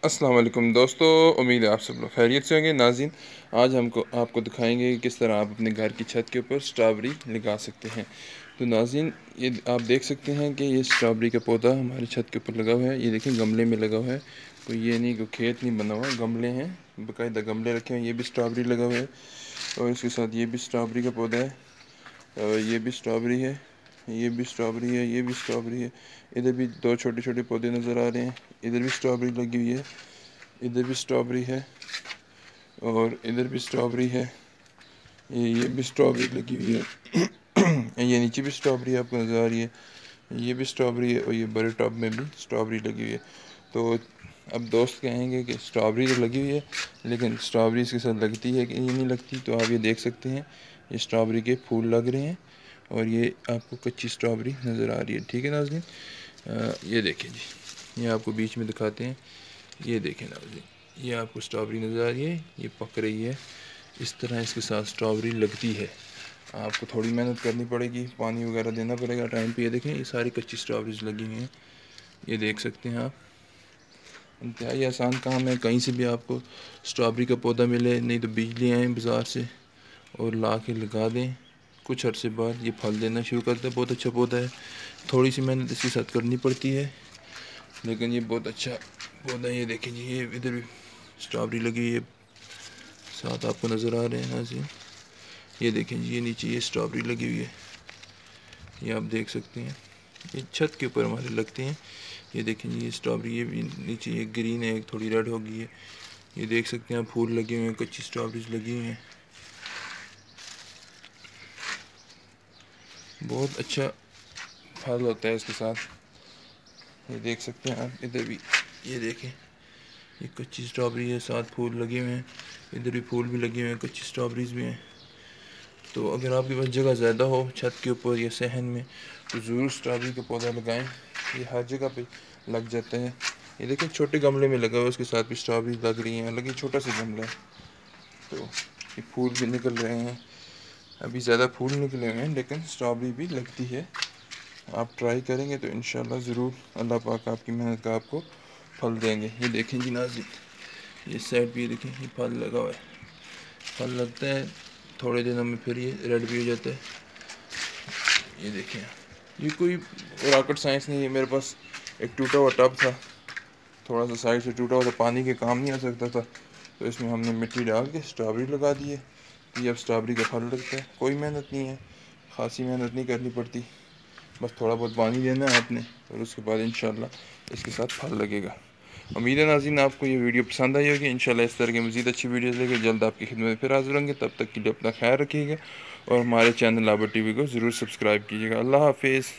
अस्सलाम वालेकुम दोस्तों, उम्मीद है आप सब लोग खैरियत से होंगे। नाज़रीन, आज हमको आपको दिखाएंगे कि किस तरह आप अपने घर की छत के ऊपर स्ट्रॉबेरी लगा सकते हैं। तो नाज़रीन, ये आप देख सकते हैं कि ये स्ट्रॉबेरी का पौधा हमारी छत के ऊपर लगा हुआ है। ये देखें, गमले में लगा हुआ है, कोई ये नहीं, कोई खेत नहीं बना हुआ, गमले हैं, बाकायदा गमले रखे हैं। ये भी स्ट्रॉबेरी लगा हुआ है और इसके साथ ये भी स्ट्रॉबेरी का पौधा है और ये भी स्ट्रॉबेरी है, ये भी स्ट्रॉबेरी है, ये भी स्ट्रॉबेरी है। इधर भी दो छोटे छोटे पौधे नज़र आ रहे हैं। इधर भी स्ट्रॉबेरी लगी हुई है, इधर भी स्ट्रॉबेरी है और इधर भी स्ट्रॉबेरी है। ये भी स्ट्रॉबेरी लगी हुई है। ये नीचे भी स्ट्रॉबेरी आपको नज़र आ रही है, ये भी स्ट्रॉबेरी है और ये बड़े टब में भी स्ट्रॉबेरी लगी हुई है। तो अब दोस्त कहेंगे कि स्ट्रॉबेरी तो लगी हुई है, लेकिन स्ट्रॉबेरी इसके साथ लगती है कि ये नहीं लगती। तो आप ये देख सकते हैं, ये स्ट्रॉबेरी के फूल लग रहे हैं और ये आपको कच्ची स्ट्रॉबेरी नज़र आ रही है। ठीक है नाज़रीन, ये देखें जी, ये आपको बीच में दिखाते हैं। ये देखें नाज़रीन, ये आपको स्ट्रॉबेरी नज़र आ रही है, ये पक रही है। इस तरह इसके साथ स्ट्रॉबेरी लगती है। आपको थोड़ी मेहनत करनी पड़ेगी, पानी वगैरह देना पड़ेगा टाइम पे। ये देखें, ये सारी कच्ची स्ट्रॉबेरीज लगी हुई हैं, ये देख सकते हैं आप। इंतहाई आसान काम है, कहीं से भी आपको स्ट्रॉबेरी का पौधा मिले, नहीं तो बीज ले आएँ बाज़ार से और ला के लगा दें। कुछ अर्से बाद ये फल देना शुरू करता है। बहुत अच्छा पौधा है, थोड़ी सी मेहनत इसके साथ करनी पड़ती है, लेकिन ये बहुत अच्छा पौधा है। ये देखें जी, ये इधर भी स्ट्रॉबेरी लगी हुई है, साथ आपको नज़र आ रहे हैं नाज़रीन। ये देखें जी, ये नीचे ये स्ट्रॉबेरी लगी हुई है, ये आप देख सकते हैं। ये छत के ऊपर हमारे लगते हैं। ये देखें जी, ये स्ट्रॉबेरी, ये भी नीचे एक ग्रीन है, एक थोड़ी रेड हो गई है। ये देख सकते हैं, फूल लगे हुए हैं, कच्ची स्ट्रॉबेरीज लगी हुई हैं। बहुत अच्छा फल होता है इसके साथ, ये देख सकते हैं आप। इधर भी ये देखें, ये कच्ची स्ट्रॉबेरी है, साथ फूल लगे हुए हैं। इधर भी फूल भी लगे हुए हैं, कच्ची स्ट्रॉबेरीज भी हैं। तो अगर आपके पास जगह ज़्यादा हो छत के ऊपर या सहन में, तो ज़रूर स्ट्रॉबेरी का पौधा लगाएं। ये हर जगह पे लग जाता है। ये देखिए, छोटे गमले में लगा हुआ है, उसके साथ भी स्ट्रॉबेरी लग रही हैं। हालांकि छोटा सा गमला है, तो ये फूल भी निकल रहे हैं। अभी ज़्यादा फूल निकले हुए हैं, लेकिन स्ट्रॉबेरी भी लगती है। आप ट्राई करेंगे तो इंशाल्लाह ज़रूर अल्लाह पाक आपकी मेहनत का आपको फल देंगे। ये देखें जी नाज़रीन, ये साइड भी देखें, ये फल लगा हुआ है। फल लगता है थोड़े दिनों में, फिर ये रेड भी हो जाता है। ये देखें, ये कोई रॉकेट साइंस नहीं है। मेरे पास एक टूटा हुआ टब था, थोड़ा सा साइड से टूटा हुआ था, पानी के काम नहीं आ सकता था, तो इसमें हमने मिट्टी डाल के स्ट्रॉबेरी लगा दी है। ये अब स्ट्रॉबेरी का फल लगता है। कोई मेहनत नहीं है, ख़ासी मेहनत नहीं करनी पड़ती, बस थोड़ा बहुत पानी देना है आपने और उसके बाद इंशाल्लाह इसके साथ फल लगेगा। उम्मीद है नाज़रीन, आपको ये वीडियो पसंद आई होगी। इंशाल्लाह इस तरह की मज़ीद अच्छी वीडियोस लेकर जल्द आपकी खिदमत में फिर हाज़िर होंगे। तब तक के लिए अपना ख्याल रखिएगा और हमारे चैनल लाबर टीवी को ज़रूर सब्सक्राइब कीजिएगा। अल्लाह हाफिज़।